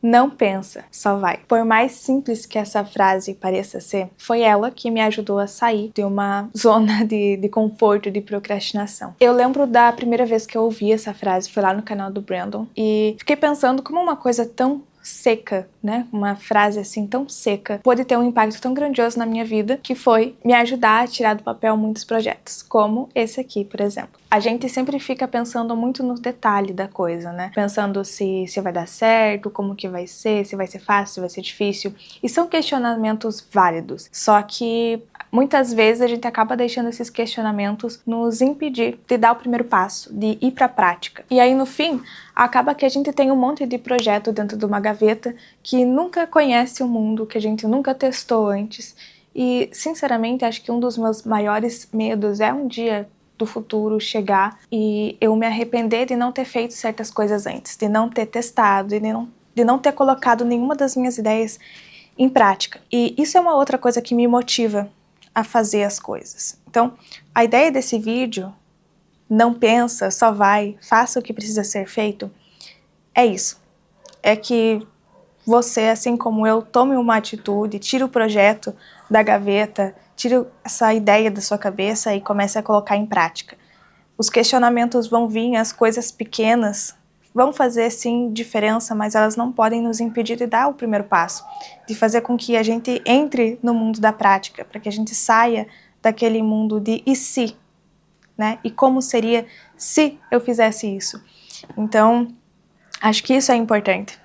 Não pensa, só vai. Por mais simples que essa frase pareça ser, foi ela que me ajudou a sair de uma zona de conforto, de procrastinação. Eu lembro da primeira vez que eu ouvi essa frase, foi lá no canal do Brandon, e fiquei pensando como uma coisa tão seca, né? Uma frase assim tão seca pode ter um impacto tão grandioso na minha vida, que foi me ajudar a tirar do papel muitos projetos, como esse aqui, por exemplo. A gente sempre fica pensando muito no detalhe da coisa, né? Pensando se vai dar certo, como que vai ser, se vai ser fácil, se vai ser difícil. E são questionamentos válidos, só que muitas vezes a gente acaba deixando esses questionamentos nos impedir de dar o primeiro passo, de ir para a prática. E aí, no fim, acaba que a gente tem um monte de projeto dentro de uma gaveta que nunca conhece o mundo, que a gente nunca testou antes. E, sinceramente, acho que um dos meus maiores medos é um dia do futuro chegar e eu me arrepender de não ter feito certas coisas antes, de não ter testado, de não ter colocado nenhuma das minhas ideias em prática. E isso é uma outra coisa que me motiva a fazer as coisas. Então, a ideia desse vídeo, não pensa, só vai, faça o que precisa ser feito, é isso. É que você, assim como eu, tome uma atitude, tire o projeto da gaveta, tire essa ideia da sua cabeça e comece a colocar em prática. Os questionamentos vão vir, as coisas pequenas vão fazer sim diferença, mas elas não podem nos impedir de dar o primeiro passo, de fazer com que a gente entre no mundo da prática, para que a gente saia daquele mundo de e se, né? E como seria se eu fizesse isso? Então, acho que isso é importante.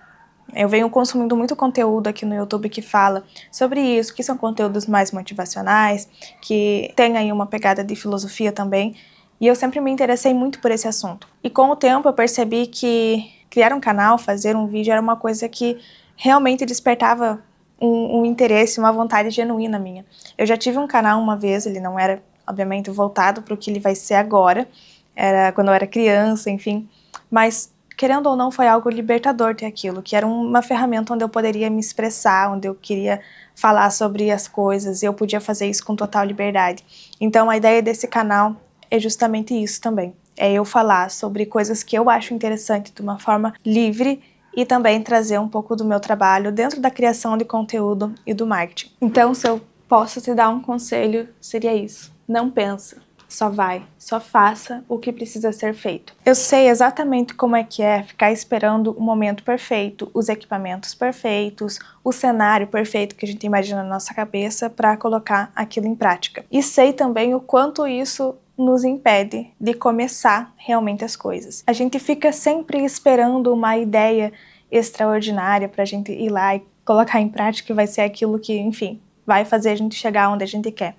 Eu venho consumindo muito conteúdo aqui no YouTube que fala sobre isso, que são conteúdos mais motivacionais, que tem aí uma pegada de filosofia também, e eu sempre me interessei muito por esse assunto. E com o tempo eu percebi que criar um canal, fazer um vídeo era uma coisa que realmente despertava um interesse, uma vontade genuína minha. Eu já tive um canal uma vez, ele não era, obviamente, voltado para o que ele vai ser agora, era quando eu era criança, enfim, mas querendo ou não, foi algo libertador ter aquilo, que era uma ferramenta onde eu poderia me expressar, onde eu queria falar sobre as coisas, e eu podia fazer isso com total liberdade. Então, a ideia desse canal é justamente isso também. É eu falar sobre coisas que eu acho interessante de uma forma livre e também trazer um pouco do meu trabalho dentro da criação de conteúdo e do marketing. Então, se eu posso te dar um conselho, seria isso. Não pensa. Só vai, só faça o que precisa ser feito. Eu sei exatamente como é que é ficar esperando o momento perfeito, os equipamentos perfeitos, o cenário perfeito que a gente imagina na nossa cabeça para colocar aquilo em prática. E sei também o quanto isso nos impede de começar realmente as coisas. A gente fica sempre esperando uma ideia extraordinária para a gente ir lá e colocar em prática, e vai ser aquilo que, enfim, vai fazer a gente chegar onde a gente quer.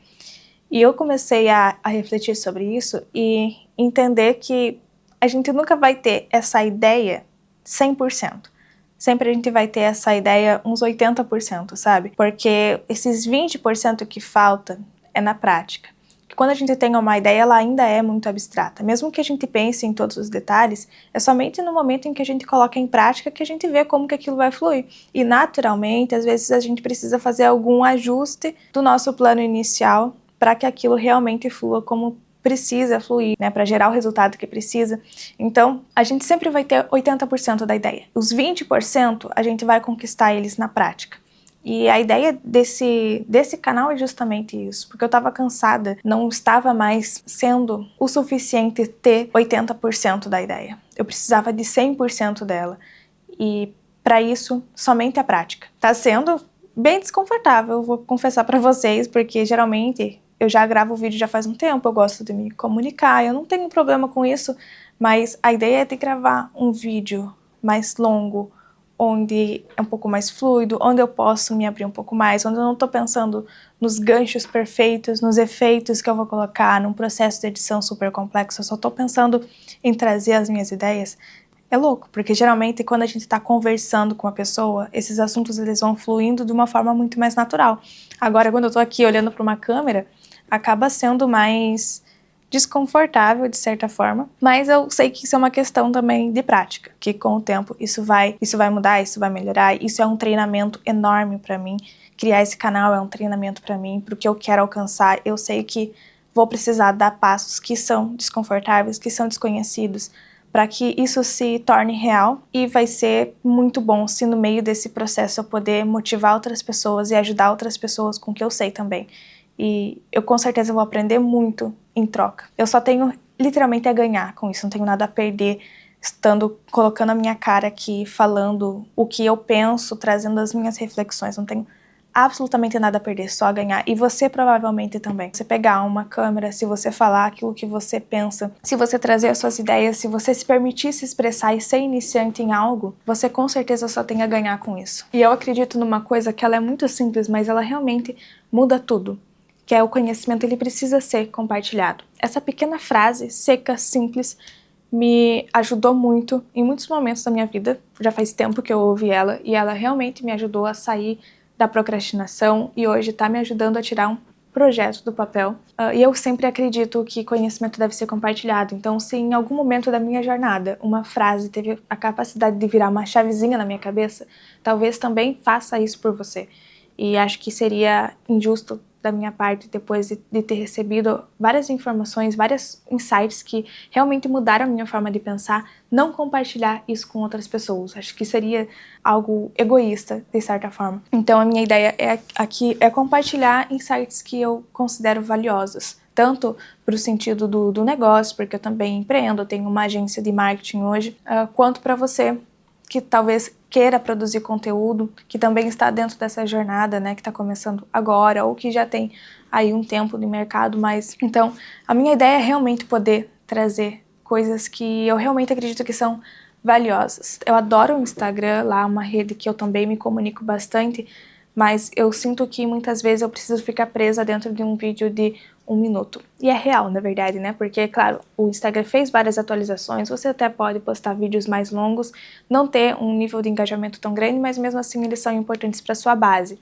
E eu comecei a refletir sobre isso e entender que a gente nunca vai ter essa ideia 100%. Sempre a gente vai ter essa ideia uns 80%, sabe? Porque esses 20% que falta é na prática. Quando a gente tem uma ideia, ela ainda é muito abstrata. Mesmo que a gente pense em todos os detalhes, é somente no momento em que a gente coloca em prática que a gente vê como que aquilo vai fluir. E naturalmente, às vezes a gente precisa fazer algum ajuste do nosso plano inicial para que aquilo realmente flua como precisa fluir, né, para gerar o resultado que precisa. Então, a gente sempre vai ter 80% da ideia. Os 20% a gente vai conquistar eles na prática. E a ideia desse canal é justamente isso, porque eu estava cansada, não estava mais sendo o suficiente ter 80% da ideia. Eu precisava de 100% dela. E para isso, somente a prática. Tá sendo bem desconfortável, vou confessar para vocês, porque geralmente eu já gravo o vídeo já faz um tempo, eu gosto de me comunicar, eu não tenho problema com isso, mas a ideia é de gravar um vídeo mais longo, onde é um pouco mais fluido, onde eu posso me abrir um pouco mais, onde eu não estou pensando nos ganchos perfeitos, nos efeitos que eu vou colocar, num processo de edição super complexo, eu só estou pensando em trazer as minhas ideias. É louco, porque geralmente quando a gente está conversando com uma pessoa, esses assuntos eles vão fluindo de uma forma muito mais natural. Agora, quando eu estou aqui olhando para uma câmera, acaba sendo mais desconfortável de certa forma, mas eu sei que isso é uma questão também de prática, que com o tempo isso vai mudar, isso vai melhorar, isso é um treinamento enorme para mim, criar esse canal é um treinamento para mim, para o que eu quero alcançar, eu sei que vou precisar dar passos que são desconfortáveis, que são desconhecidos, para que isso se torne real, e vai ser muito bom se no meio desse processo eu poder motivar outras pessoas e ajudar outras pessoas com o que eu sei também. E eu com certeza vou aprender muito em troca. Eu só tenho literalmente a ganhar com isso, não tenho nada a perder colocando a minha cara aqui, falando o que eu penso, trazendo as minhas reflexões, não tenho absolutamente nada a perder, só a ganhar. E você provavelmente também. Você pegar uma câmera, se você falar aquilo que você pensa, se você trazer as suas ideias, se você se permitir se expressar e ser iniciante em algo, você com certeza só tem a ganhar com isso. E eu acredito numa coisa que ela é muito simples, mas ela realmente muda tudo, que é o conhecimento, ele precisa ser compartilhado. Essa pequena frase, seca, simples, me ajudou muito em muitos momentos da minha vida. Já faz tempo que eu ouvi ela e ela realmente me ajudou a sair da procrastinação e hoje está me ajudando a tirar um projeto do papel. E eu sempre acredito que conhecimento deve ser compartilhado. Então, se em algum momento da minha jornada uma frase teve a capacidade de virar uma chavezinha na minha cabeça, talvez também faça isso por você. E acho que seria injusto da minha parte, depois de ter recebido várias informações, vários insights que realmente mudaram a minha forma de pensar, não compartilhar isso com outras pessoas. Acho que seria algo egoísta, de certa forma. Então a minha ideia aqui é compartilhar insights que eu considero valiosos, tanto para o sentido do negócio, porque eu também empreendo, eu tenho uma agência de marketing hoje, quanto para você que talvez queira produzir conteúdo, que também está dentro dessa jornada, né, que está começando agora, ou que já tem aí um tempo de mercado, mas então a minha ideia é realmente poder trazer coisas que eu realmente acredito que são valiosas. Eu adoro o Instagram, lá é uma rede que eu também me comunico bastante, mas eu sinto que muitas vezes eu preciso ficar presa dentro de um vídeo de 1 minuto. E é real, na verdade, né? Porque, claro, o Instagram fez várias atualizações, você até pode postar vídeos mais longos, não ter um nível de engajamento tão grande, mas mesmo assim eles são importantes para sua base.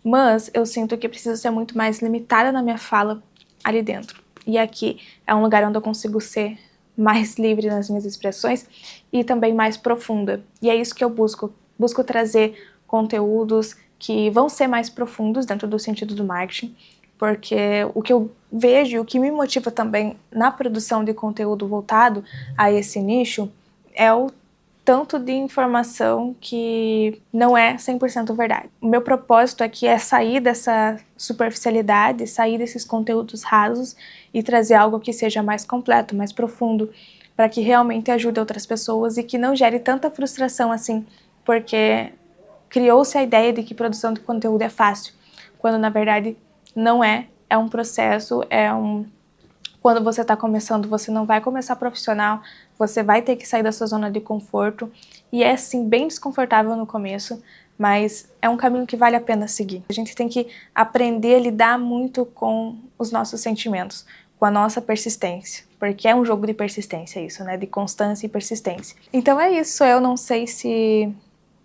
Mas eu sinto que eu preciso ser muito mais limitada na minha fala ali dentro. E aqui é um lugar onde eu consigo ser mais livre nas minhas expressões e também mais profunda. E é isso que eu busco. Busco trazer conteúdos que vão ser mais profundos dentro do sentido do marketing, porque o que eu vejo e o que me motiva também na produção de conteúdo voltado a esse nicho é o tanto de informação que não é 100% verdade. O meu propósito aqui é sair dessa superficialidade, sair desses conteúdos rasos e trazer algo que seja mais completo, mais profundo, para que realmente ajude outras pessoas e que não gere tanta frustração assim, porque criou-se a ideia de que produção de conteúdo é fácil, quando na verdade não é. É um processo, quando você está começando, você não vai começar profissional, você vai ter que sair da sua zona de conforto, e é sim bem desconfortável no começo, mas é um caminho que vale a pena seguir. A gente tem que aprender a lidar muito com os nossos sentimentos, com a nossa persistência, porque é um jogo de persistência isso, né, de constância e persistência. Então é isso, eu não sei se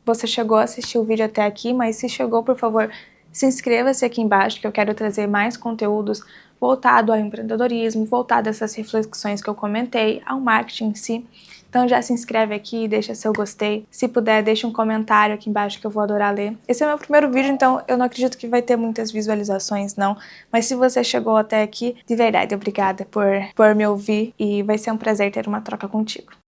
você chegou a assistir o vídeo até aqui, mas se chegou, por favor, se inscreva-se aqui embaixo, que eu quero trazer mais conteúdos voltado ao empreendedorismo, voltado a essas reflexões que eu comentei, ao marketing em si. Então já se inscreve aqui, deixa seu gostei. Se puder, deixa um comentário aqui embaixo que eu vou adorar ler. Esse é o meu primeiro vídeo, então eu não acredito que vai ter muitas visualizações, não. Mas se você chegou até aqui, de verdade, obrigada por me ouvir e vai ser um prazer ter uma troca contigo.